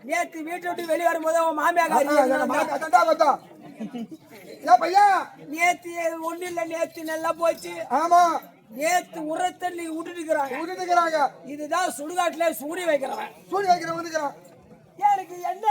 நேத்து வீட்டு விட்டு வெளியே வரும்போது அவன் மாமியார் நேத்து ஒண்ணு இல்ல நேத்து நல்லா போச்சு. ஆமா நேத்து உரத்தள்ளி விட்டுட்டுக்கிறாங்க. இதுதான் சுடுகாட்டுல சூடி வைக்கிறவன். எனக்கு என்ன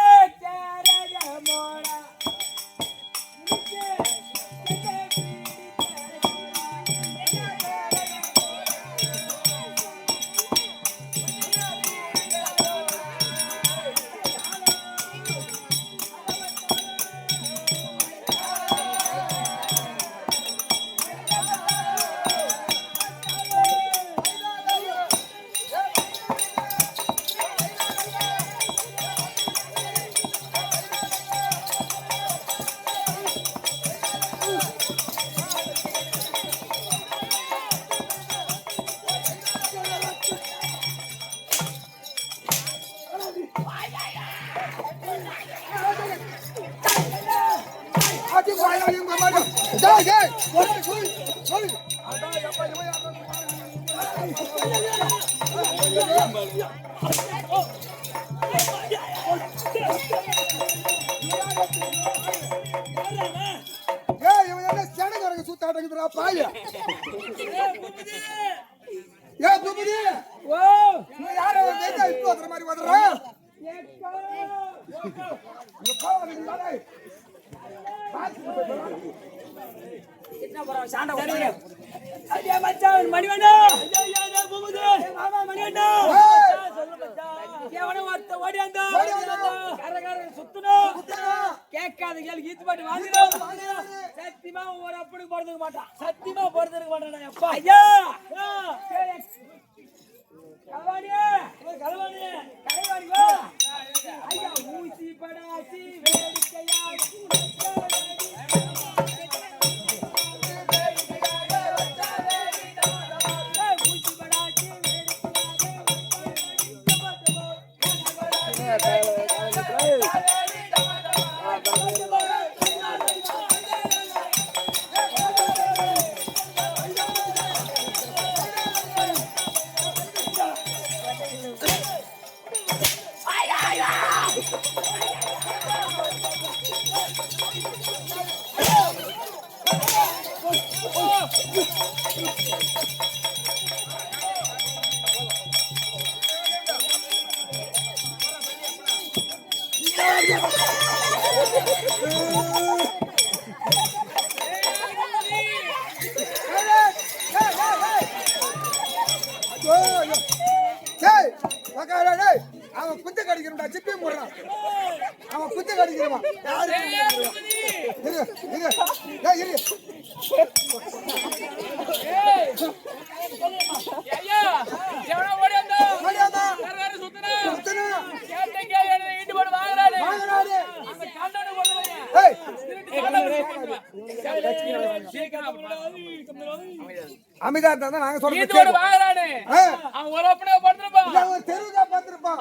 சத்தியமா ஒரு அப்படி போறதுக்கு மாட்டான். சத்தியமா போறதுக்கு மாட்டான். அப்பா ஐயா ஐயா ஊசி படாசி வேடிக்கையா அவன் குத்து கடிக்கிறா சிப்பி போடுறான். அவன் குத்து கடிக்கிறவன் அமிதா இருந்தா நாங்க சொல்றோம் தெருவுதான் பார்த்திருப்பான்.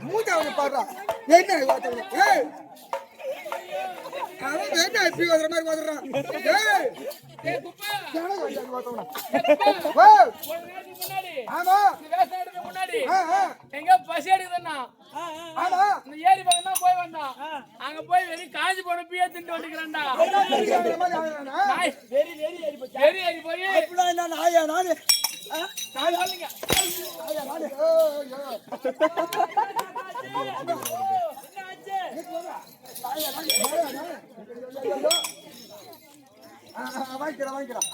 மூட்டாவது பாடுறா என்ன என்ன இப்படி வர்ற மாதிரி வந்துடுறான் ஆமா எங்க பசி எடுக்குதுன்னா ஏரி பக்கம் தான் போய் வந்தான் அங்க போய் வெறும் காஞ்சி போன பிய திண்டு வந்துக்கிறான்டா வெறி ஏறி போய் நாயா நானு வாங்கிக்கிறேன் வாங்கிக்கிறேன்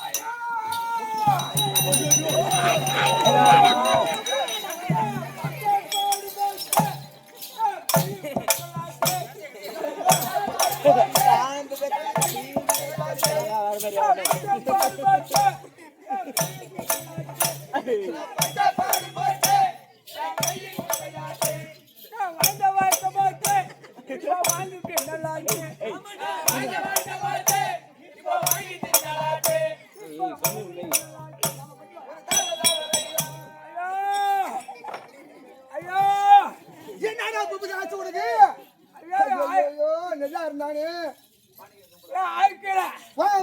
நல்லா இருந்தானே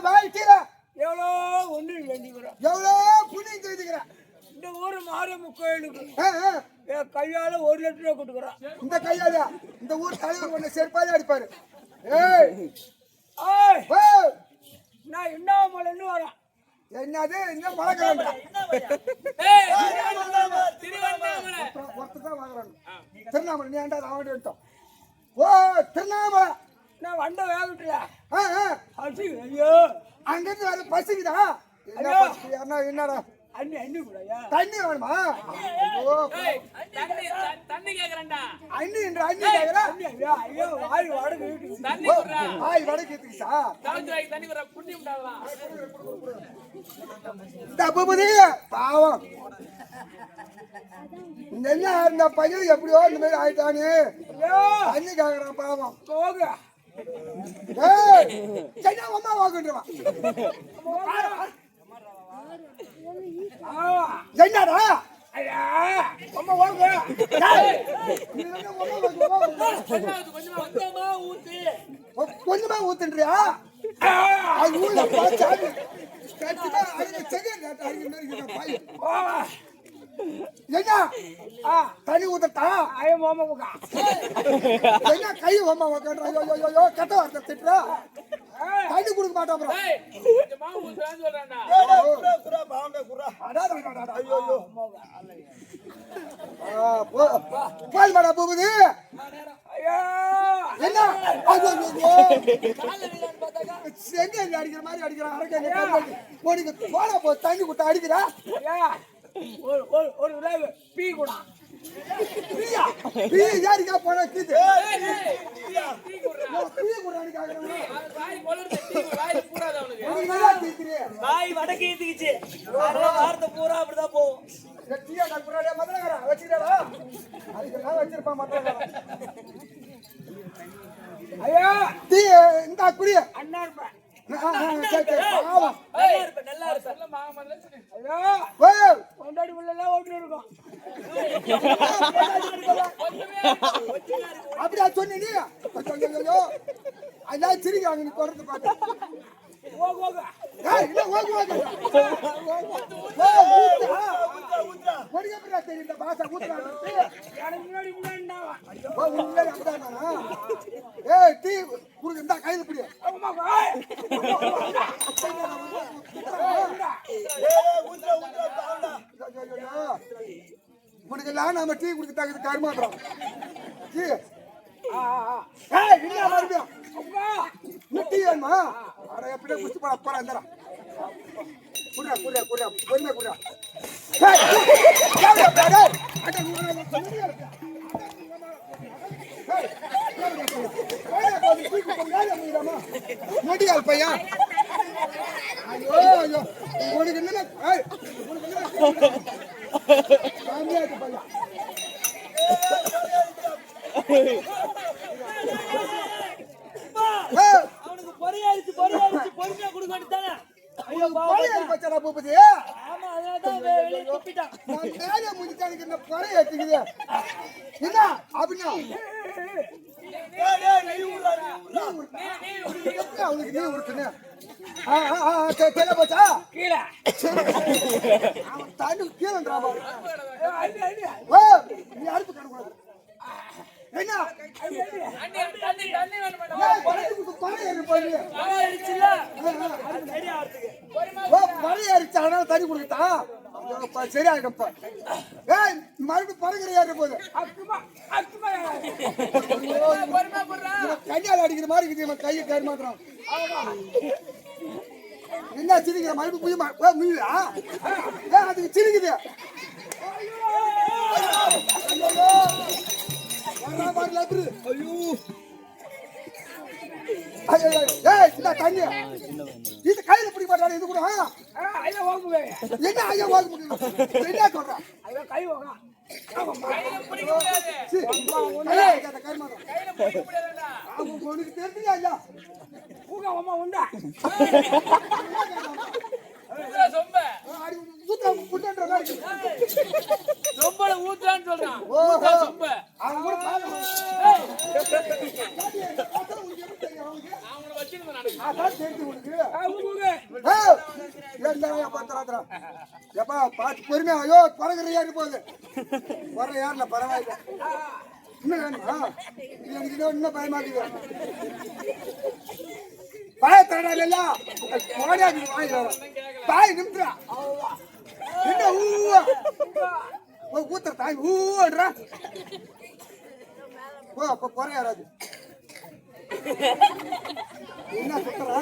வாழ்க்கையில எவ்வளோ ஒண்ணு வேண்டிக்கிறோம் எவ்வளோ புண்ணியம் செய்துக்கிறேன் இந்த ஊரு மாரியம்மன் கோயிலுக்கு கையால 1 லட்சம் ரூபாய் கொடுக்குறான் இந்த கையால இந்த ஊர் தலைவர் ஒண்ணு செருப்பாலே அடிப்பாரு நான் என்ன மலைன்னு வரேன் என்னது என்ன மழை கிளம்புறா ஒருத்தான் வாங்குறாங்க திருவண்ணாமலை நீ ஏன்டா அவன் எடுத்தோம் ஓ திருவண்ணாமலை நான் வண்ட வேகட்டுல ஐயோ அங்கிருந்து வர பசிக்குதா என்னடா அண்ணி கூடயா தண்ணி வேணுமா தண்ணி கேக்குறேன்டா அண்ணி என்ற அண்ணி கேக்குறா ஐயோ வாய் வடக்கு தண்ணி குடுறா வாய் வடக்கு ஏத்துக்கிச்சா தாழ்த்துவாய் தண்ணி குடுறா புண்ணியம் உண்டாகலாம் தப்புபதி பாவம் என்ன அந்த பையன் எப்படியோ இந்த மாதிரி ஆயிட்டானே தண்ணி கேக்குறான் பாவம் போக அம்மா வாக்குன்றான் என்னடா அம்மா வாங்க கொஞ்சமா ஊத்துன்றியா அது ஊர்ல பாச்சாது கட்டிமா அங்க செகண்ட் என்ன தண்ணி ஊத்தட்டா ஐயோ மாமா போகா என்ன கை மாமா உக்காடுறா ஐயோ கட்ட வார்த்தை திட்டுறா தண்ணி கொடுக்க மாட்டான் ப்ரோ மாமா ஊத்துறான்னு சொல்றான்டா குறா பாவண்டே குறா அடடா ஐயோ பால் மாடா போகுது ஐயோ என்ன ஐயோ செங்க அடிக்கிற மாதிரி அடிக்கிறான் அரக்க உனக்கு போட போ தண்ணி கொடுத்து அடிக்கிறா ஒரு பீ கூட பீ யாரிக்கா போனா கீது பீ கூட வாய் வடக்கு ஏத்துக்கிச்சு வார்த்தை பூரா அப்படிதான் போகும் ஐயா தீ இந்த குடிய அண்ணா இருப்பேன் நல்லா இருப்பேன் கொண்டாடி உள்ள ஓட்டு இருக்கும் அப்படியா சொன்னீங்க அதான் சிரிக்கிறாங்க நீ குறைந்து பார்த்து தெரியும் பாசா டீ குடுக்க கையில் பிடி உனக்கு எல்லாம் நம்ம டீ குடிக்க தகுதி கருமாத்திரம் டீ மறுபடியும் டீ வேணுமா அட எப்படியே குடிச்சு போட போறா இருந்தா குடுறா குடுறா குடுறா பொறுமை குடுறா நடிகால் பையா ஐயோ ஐயோ உனக்கு என்ன பையா பழைய பச்சடா பூபதி ஆமா அதனால வெளிய துப்பிட்டான் நான் மேலே முடிச்சானுக்கு என்ன பழைய ஏத்துக்குது என்ன அப்படின்னா அவனுக்கு நீ உடுக்குன்னு தெரிய போச்சா கீழே அவன் தண்ணி கீழே நீ அடுப்பு கணக்கூடாது என்ன பழைய அரிச்சு அதனால தண்ணி கொடுத்தா சரியாகப்ப மறுபடியும் பறகுற ஏற போது கையால் அடிக்கிற மாதிரி இருக்குது கையை கறி மாத்திரம் என்ன சிரிக்கிற மறுபடியும் முய்யா அதுக்கு சிரிக்குது தண்ணி இது கையில பிடிக்க மாட்டாரு இது கூட என்ன ஐயா வாங்க முடியும் என்ன சொல்றான் கை உனக்கு தெரிஞ்சுங்க ஐயா அம்மா உண்டா ஊத்துறான்னு சொல்றான் பொறுமையா ஐயோ பறகுற ஏறி போகுது வர ஏறல பரவாயில்ல இன்னும் வேணுமா எனக்கு இன்னும் பயமாக்குது பயத்தடா தாய் நிமிஷா என்ன ஊத்துற தாய் ஊடுறா அப்ப குறை யாராது என்ன சுத்துறா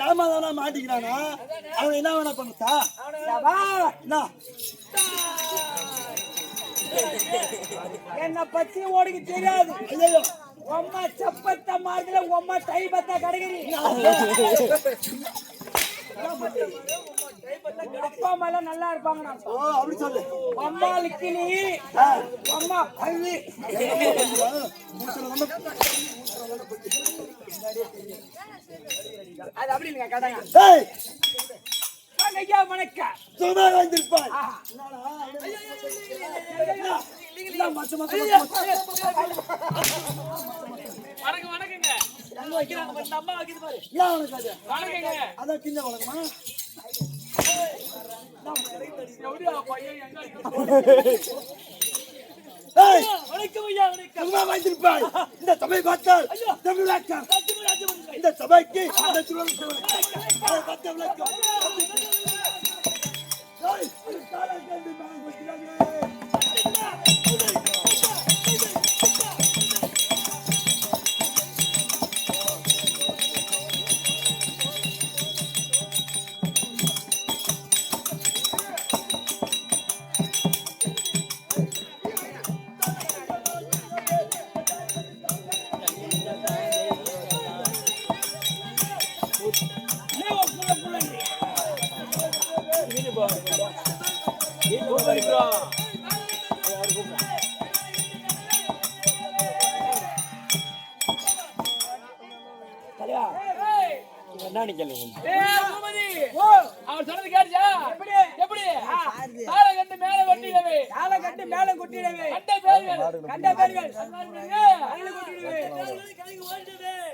ஏமாதானா மாட்டிக்கிறானா அவன் என்ன வேணா பண்ணுதா என்ன பத்தி ஓடிக்கு தெரியாது உம்மா சப்பத்த மாதிரி உம்மா தை பத்தா கிடைக்கிறீ அப்பா அம்மா எல்லாம் நல்லா இருப்பாங்க அப்படி சொல்லு அம்மா லிக்கினி அம்மா கல்வி அது அப்படி இல்லைங்க கடைங்க ஐயா வணக்கம் சும்மா வந்திருப்பாய் வணக்கங்க அம்மா வைக்கிறது பாரு வணக்கங்க அதான் கிஞ்ச வணக்கமா வணக்கம் ஐயா வணக்கம் சும்மா வந்திருப்பாய் இந்த சபை பார்த்தால் தமிழாக்கம் இந்த சபைக்கு அவர் சொன்னது கேட்டுச்சா எப்படி தாளை கட்டு மேல கொட்டிடவே தாளை கட்டு மேல கொட்டிடவே கண்ட பேர்கள்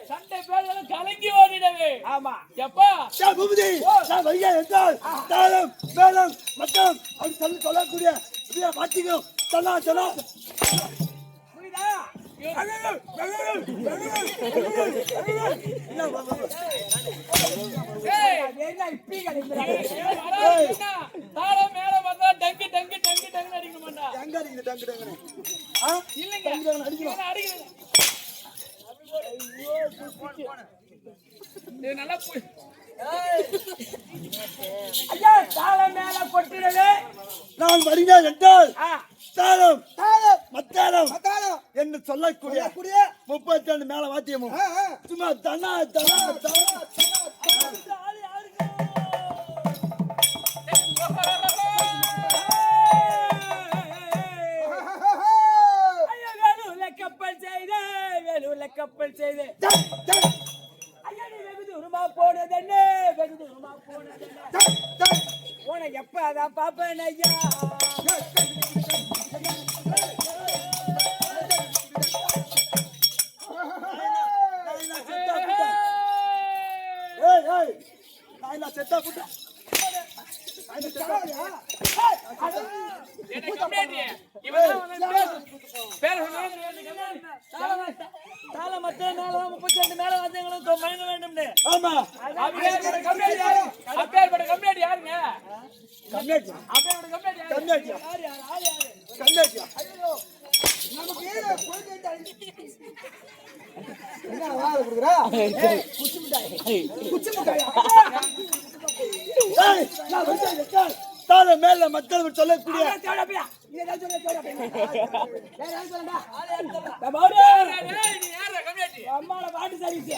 சண்டை பேர்களும் கலங்கி ஓடிடவே ஆமா எப்பா பூபதி வையா என்றால் தாளம் மேளம் மத்தம் அப்படி சொல்லக்கூடிய வாத்தியம் சொன்னா புரியுதா இப்ப இது நல்லா ஐயா தாளம் மேல கொட்டினது நான் வருகிறேன் என்றால் ஆ தாளம் தாளம் மத்தாளம் மத்தாளம் என்று சொல்லக்கூடிய கூடிய 32 மேல வாத்தியமும் சும்மா தனா தனா கப்பல் செய்து ஐயா நீ வெகு தூரமா போனதென்ன வெகு தூரமா போனதென்ன உன எப்ப அதான் பாப்பேன் ஐயா நான் செத்தா புட்டா தாளம் மத்த மேல 32 மேல வந்தவங்களும் மயங்க வேண்டும் ஆமா அப்பேற்பட்ட கம்யூனிட்டி யாருங்க கம்மியாச்சு அப்பேற்பட்ட கம்யூனிட்டி யாரு கம்மியாச்சு யார் யார் கம்மியாச்சு நமக்கு ஏன் என்ன வாழ குடுக்குறா குச்சி மிட்டாய் நான் வருகிறேன் என்றால் தாளம் மேல மத்தளம் சொல்லக்கூடிய அம்மாவோட பாட்டு சர்வீஸ்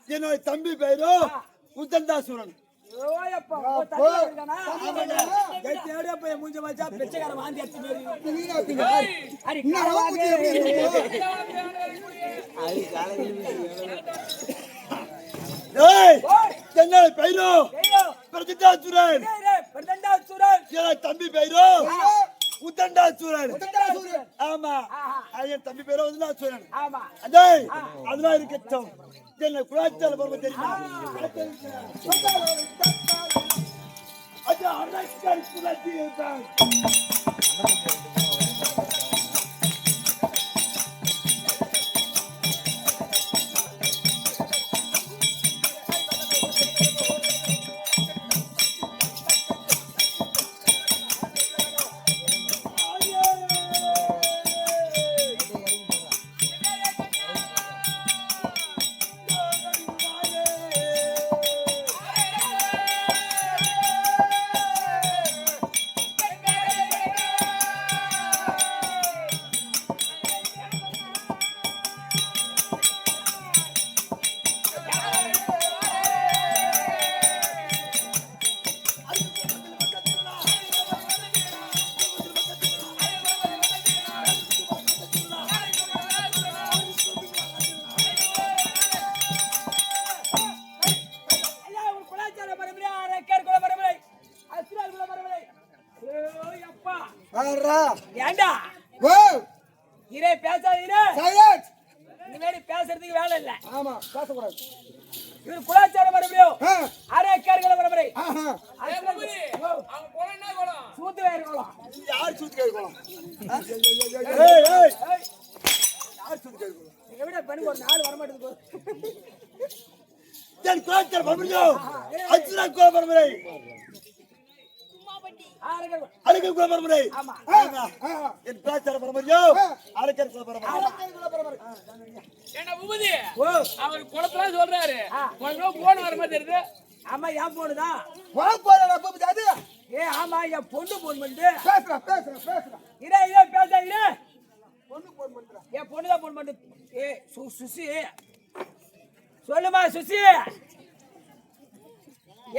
என்னோட தம்பி பெயரோ உத்தண்டாசூரன் மூஞ்ச வச்சா பிச்சைக்கார வாந்தி என்னோட பெயரோ பிரதிட்டாசூரன் என்னோட தம்பி பெயரோ உத்தண்டாசூரன் ஆமா என் தம்பி பேரோ உத்தண்டாசூரன் அதே அதெல்லாம் இருக்கட்டும் என்ன குலாச்சார பருவம் தெரியுமா அது அரசியல் குலாச்சி தான் ஏண்டா ஓ இரே பேசாதீரே சைலன்ஸ் இந்த மாதிரி பேசுறதுக்கு வேலை இல்ல ஆமா பேச கூடாது இவர் குலாச்சார மரபுலையும் அரேக்கர்கள் மரபுரை அவங்க போனா என்ன கோலம் சூத்து வேறு கோலம் யார் சூத்து கேட்கலாம் ஏய் ஏய் யார் சூத்து கேட்கலாம் எவிட பெண்ணுக்கு ஒரு நாள் வர மாட்டேங்குது என் குலாச்சார பரம்பரையோ அச்சுரா குல பரம்பரை அரக்கர் குல பரம்பரை ஆமா என் குலாச்சார பரம்பரையோ அரக்கர் குல பரம்பரை என்ன பூபதி அவர் குளத்துல சொல்றாரு உனக்கு போன் வர மாதிரி தெரியுது ஆமா என் போனுதான் போறா பூபதி அது ஆமா என் பொண்ணு போன் பண்ணிட்டு பேசுறா இதே பேச இதே பொண்ணு போன் பண்றா என் பொண்ணுதான் போன் பண்ணு சுசி சொல்லுமா சுசி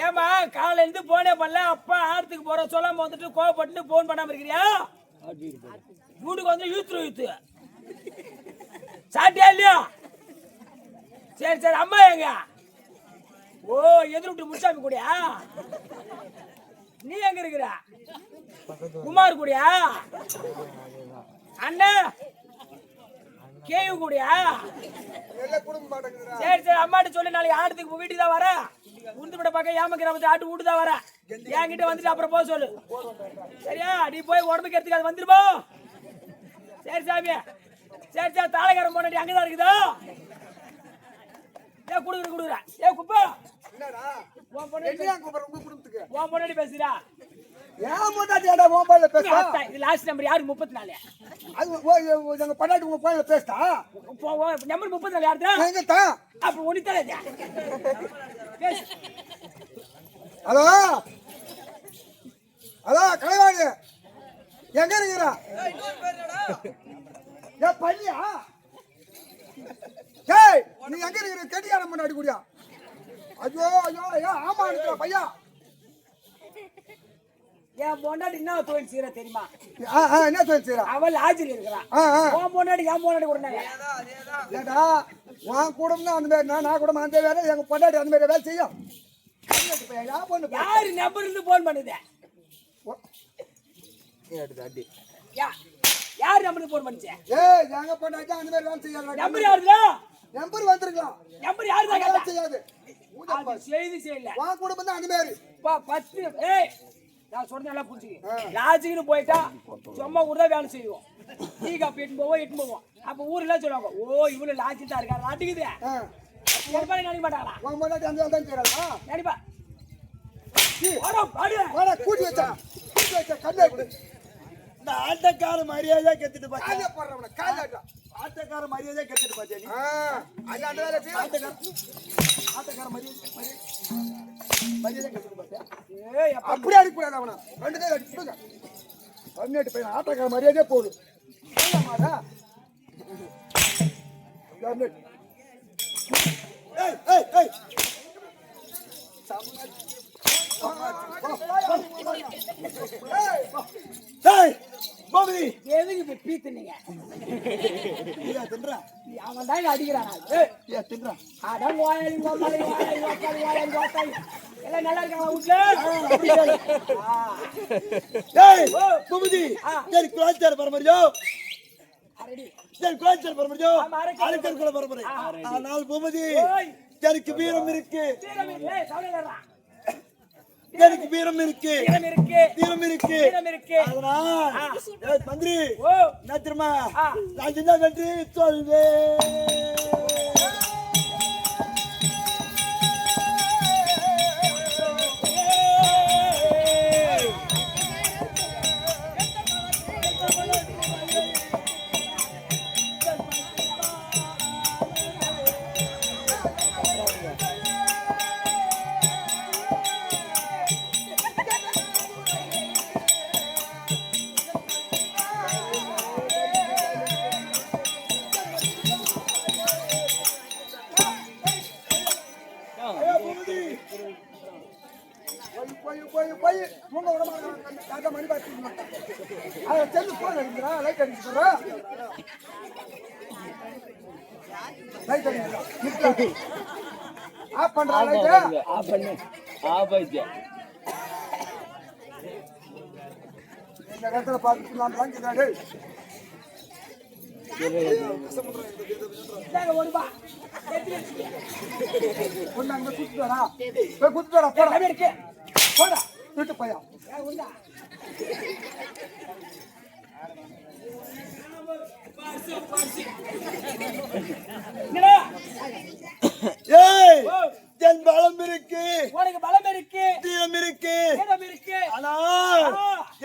ஏமா காலையில இருந்து போனே பண்ணல அப்பா ஆத்துக்கு போற சொல்லாம வந்துட்டு கோவப்பட்டு போன் பண்ணாம இருக்கிறியா வீட்டுக்கு வந்து யூத்து சாட்டியா இல்லையா சரி சரி அம்மா எங்க ஓ எதிர்விட்டு முச்சாமி கூடியா நீ எங்க இருக்கிற குமார் கூடியா அண்ணா கேவு கூடியா எல்லாம் குடும்ப மாட்டேங்குதுடா. சரி சரி அம்மாட்ட சொல்லி நாளைக்கு ஆட்டுக்கு வீட்டுக்கு தான் வரேன் உந்து விட பக்கம் ஏம கிராமத்து ஆட்டு வீட்டு தான் வரேன் என்கிட்ட வந்துட்டு அப்புறம் போக சொல்லு சரியா நீ போய் உடம்புக்கு எடுத்துக்காது வந்துருப்போ சரி சாமி சரி சரி தாளைக்காரன் போனாடி அங்கதான் இருக்குதா ஏ குடுக்குறேன் ஏ குப்பா என்னடா உன் பொண்ணு என்னையா கூப்பிடுற உங்க குடும்பத்துக்கு? உன் பொண்ணாடி பேசுறா ஏன் பொண்டாட்டியாடா மொபைல்ல பேசுறா? இது லாஸ்ட் நம்பர் யாரு 34 அது எங்க பொண்டாட்டி உங்க போன்ல பேசுதா? நம்பர் 34 யாருதா எங்க தான்? அப்ப ஒண்ணு தரதா ஹலோ ஹலோ கலைவாணி எங்க இருக்கிறா? ஏ பள்ளியா? ஏய் நீ எங்க இருக்கிற? கெட்டியாரம் முன்னாடி கூடியா? ஐயோ ஐயோ ஐயோ ஆமா இருக்கிற பையா. என் பொண்டாட்டி என்ன தொழில் செய்யற தெரியுமா? என்ன தொழில் செய்யறா? அவள் ஆஜில் இருக்கிறான். உன் பொண்டாட்டி என் பொண்டாட்டி கூட ஏடா உன் குடும்பம் அந்த மாதிரி நான் குடும்பம் அந்த வேலை எங்க பொண்டாட்டி அந்த மாதிரி வேலை செய்யும். யாரு நம்பர் இருந்து போன் பண்ணுது? யாரு நம்பருக்கு போன் பண்ணுச்சு? ஏய் எங்க பொண்டாட்டி அந்த மாதிரி வேலை செய்யாது. நம்பர் யாருடா? நம்பர் வந்திருக்கலாம். நம்பர் யாருடா கேட்டா? செய்யாது. அது செய்தி செய்யல. உன் குடும்பம் தான் அந்த மாதிரி. 10 ஏய் நான் சொல்றது நல்லா புரிஞ்சுக்க. லாஜிக்னு போயிட்டா சும்மா கூட வேலை செய்வோம். நீங்க அப்ப இட்டு போவோம். அப்ப ஊர்ல சொல்லுவாங்க ஓ இவ்வளவு லாஜிக் தான் இருக்காரு அடிக்குது. எப்ப நினைக்க மாட்டாங்களா? உன் பொண்டாட்டி அந்த வேலை தான் செய்யறா. நினைப்பா. வாடா பாடு. வாடா கூட்டி வச்சா கண்ணை கொடு. இந்த ஆட்டக்கார மரியாதையா கெத்துட்டு பாத்தியா? காலை போடுறவன காலாடா. ஆட்டக்கார மரியாதையா கெத்துட்டு பாத்தியா நீ? அது அந்த வேலை செய்ய ஆட்டக்கார மரியாதை கெத்துட்டு பாத்தியா? ஏய் அப்படியே அடிக்க கூடாது அவன. ரெண்டு கை அடிச்சுடுங்க. 18 பையன் ஆட்டக்கார மரியாதையே போடு. ஆமாடா. ஏய் ஏய் ஏய் ஏய் பாபி எதுக்கு இப்ப பீத்துனீங்க? நீயா தின்றா? அவன் தான் அடிக்கிறான். ஏய் நீயா தின்றா? அட வாயலி வாயலி எல்லாம் நல்லா இருக்காங்க வீட்ல? ஏய் பாபுஜி तेरी குலாச்சார பரம்பரையோ அரடி तेरी குலாச்சார பரம்பரையோ அரைக்கர் குல பரம்பரை. ஆனால் பாபுஜி எனக்கு வீரம் இருக்கு. ஏய் சவுலடா எனக்கு வீரம் இருக்கு. வீரம் இருக்கு. அதனால் ஏய் மந்திரி ஓ என்ன தெரியுமா நான் என்ன வெற்றி சொல்வேன். போய் தூங்க விட மாட்டாங்க. தாத்தா மணி பார்த்து அதை செல்லு போன் அடிக்கிறா. லைட் அடிச்சு போடுறா. லைட் அடிக்கிறா. ஆஃப் பண்றா லைட். ஆஃப் பண்ணு. ஆஃப் ஆயிடுச்சு. இந்த இடத்துல பார்த்து நான் வாங்கிட்டேன். டேய் ஒருபா கொண்டாங்க குத்துறா. போய் குத்துறா போடா. இருக்கு போடா வீட்டு பையா. உண்டா ஏய் என் பலம் இருக்கு. உனக்கு பலம் இருக்கு. தீரம் இருக்கு. இருக்கு. ஆனால்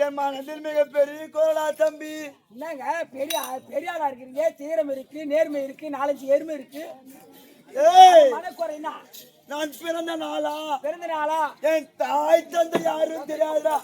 என் மனதில் மிகப்பெரிய கோலா தம்பி. என்னங்க பெரியாளா இருக்கிறீங்க. தீரம் இருக்கு, நேர்மை இருக்கு, 4-5 எருமை இருக்கு. ஏய் மனக்குறைனா நான் பிறந்த நாளா பிறந்த நாளா என் தாய் தந்தை யாரும் தெரியாதா?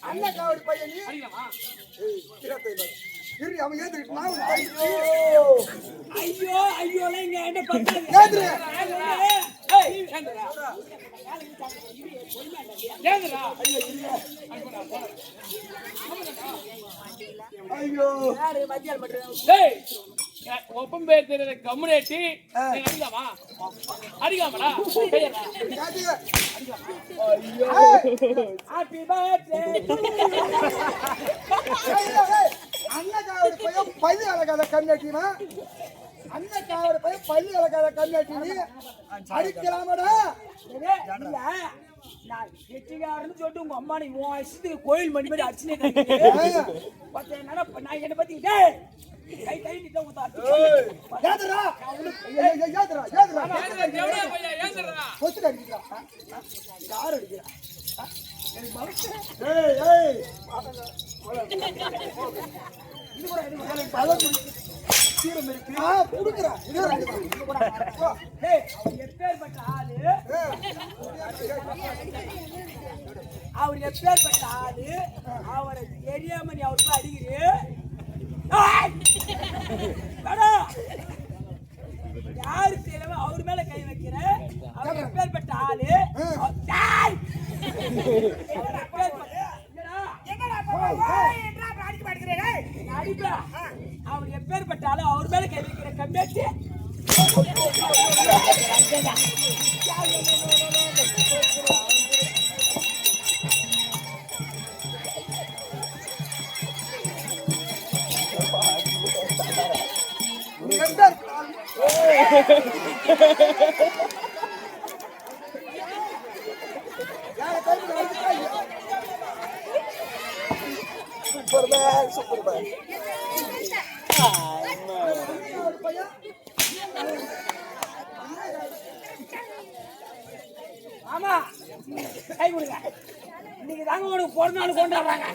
அண்ணக்காவடி பையன் அவன் ஏத்துக்கிட்டு ஐயோ ஐயோ இங்க என்ன பண்றாங்க? ஏத்துரு ஏந்துடா. ஐயோ யாரு மத்தியால் மட்டும் டேய், ஒப்பம் பேர் தெரியல கம்முனேட்டி அடிக்காமா அடிக்காமடா கையடா. ஹாப்பி பர்த்டே அண்ணக்காவோட பையன் பள்ளி அழகாத கண்ணாட்டினா அண்ணக்காவோட பையன் பள்ளி அழகாத கண்ணாட்டி அடிக்கலாமடா. இல்ல நான் கெட்டிக்காரன்னு சொல்லிட்டு உங்க அம்மா நீ உன் இஷ்டத்துக்கு கோயில் மணி மாதிரி அடிச்சுனே நான் என்ன பத்தி டேய் கை கை நிட்ட ஊத்தாச்சு ஏதுடா ஏதுடா ஏதுடா எவனே பையா ஏந்துடா. கொத்து அடிக்கிறா யார் அடிக்கிறா ஏய் ஏய் சீரம் இருக்கு குடுக்குறா இது டேய் அவர் எப்பேர்பட்ட ஆளு அவர் எப்பேர்பட்ட ஆளு அவரை தெரியாம நீ அவருக்கு அடிக்கிறீ யாரு தெரியாம அவர் மேல கை வைக்கிற அவர் எப்பேர்பட்ட ஆளு அவர் எப்பேற்பட்டாலும் அவர் மேல கை வைக்கிற கம்மியாச்சு சூப்பர்மேன் சூப்பர்மேன் ஆமா கை கொடுங்க இன்னைக்கு தாங்க உனக்கு பிறந்த நாள் கொண்டாடுறாங்க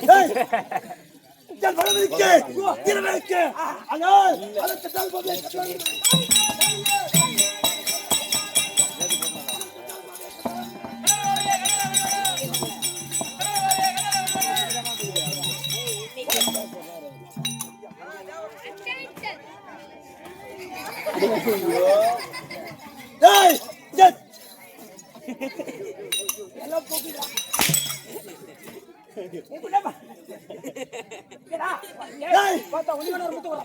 எல்லாம் போக்குதா பார்த்தா ஒண்ணு வேணும் ஒரு முத்து கூட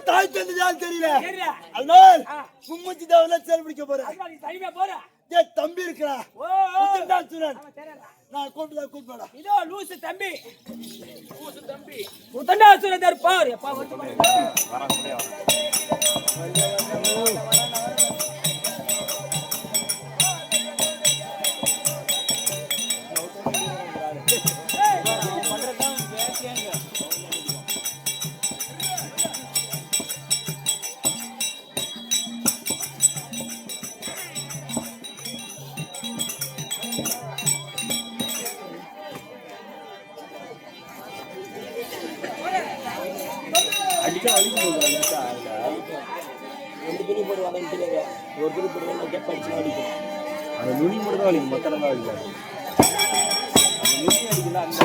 தாய் தந்தையால் தெரியல சரியா அதனால் கும்மச்சி தேவல செயல்படிக்க போறேன் நீ தனிமையா போற தம்பி இருக்கிறா ஓ சுரன் நான் கூப்பிடா இதோ லூசு தம்பி உத்தண்டாசுரன் இருப்பார் எப்பா வந்து அடிச்சா அழிக்க போகுது அடிச்சா ரெண்டு துணி போடுவாங்கன்னு தெரியாது ஒரு துணி போடுவாங்க கேப் அடிச்சுனா அடிக்கும் அந்த நுனி மட்டும் தான் அடிக்கும் மொத்தம் தான் அடிக்காது அந்த நுனி அடிக்கல அந்த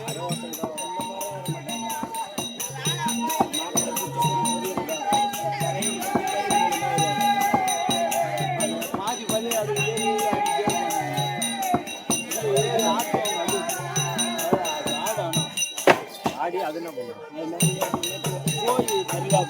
இடம் மட்டும் தான் சுற்றி அடிக்கும் ஆடி அது என்ன பண்ணுவோம் போய் தருவா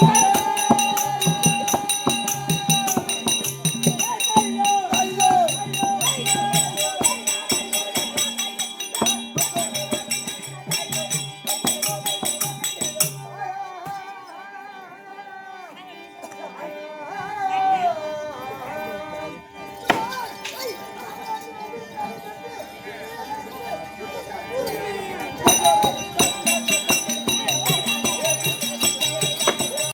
ஆ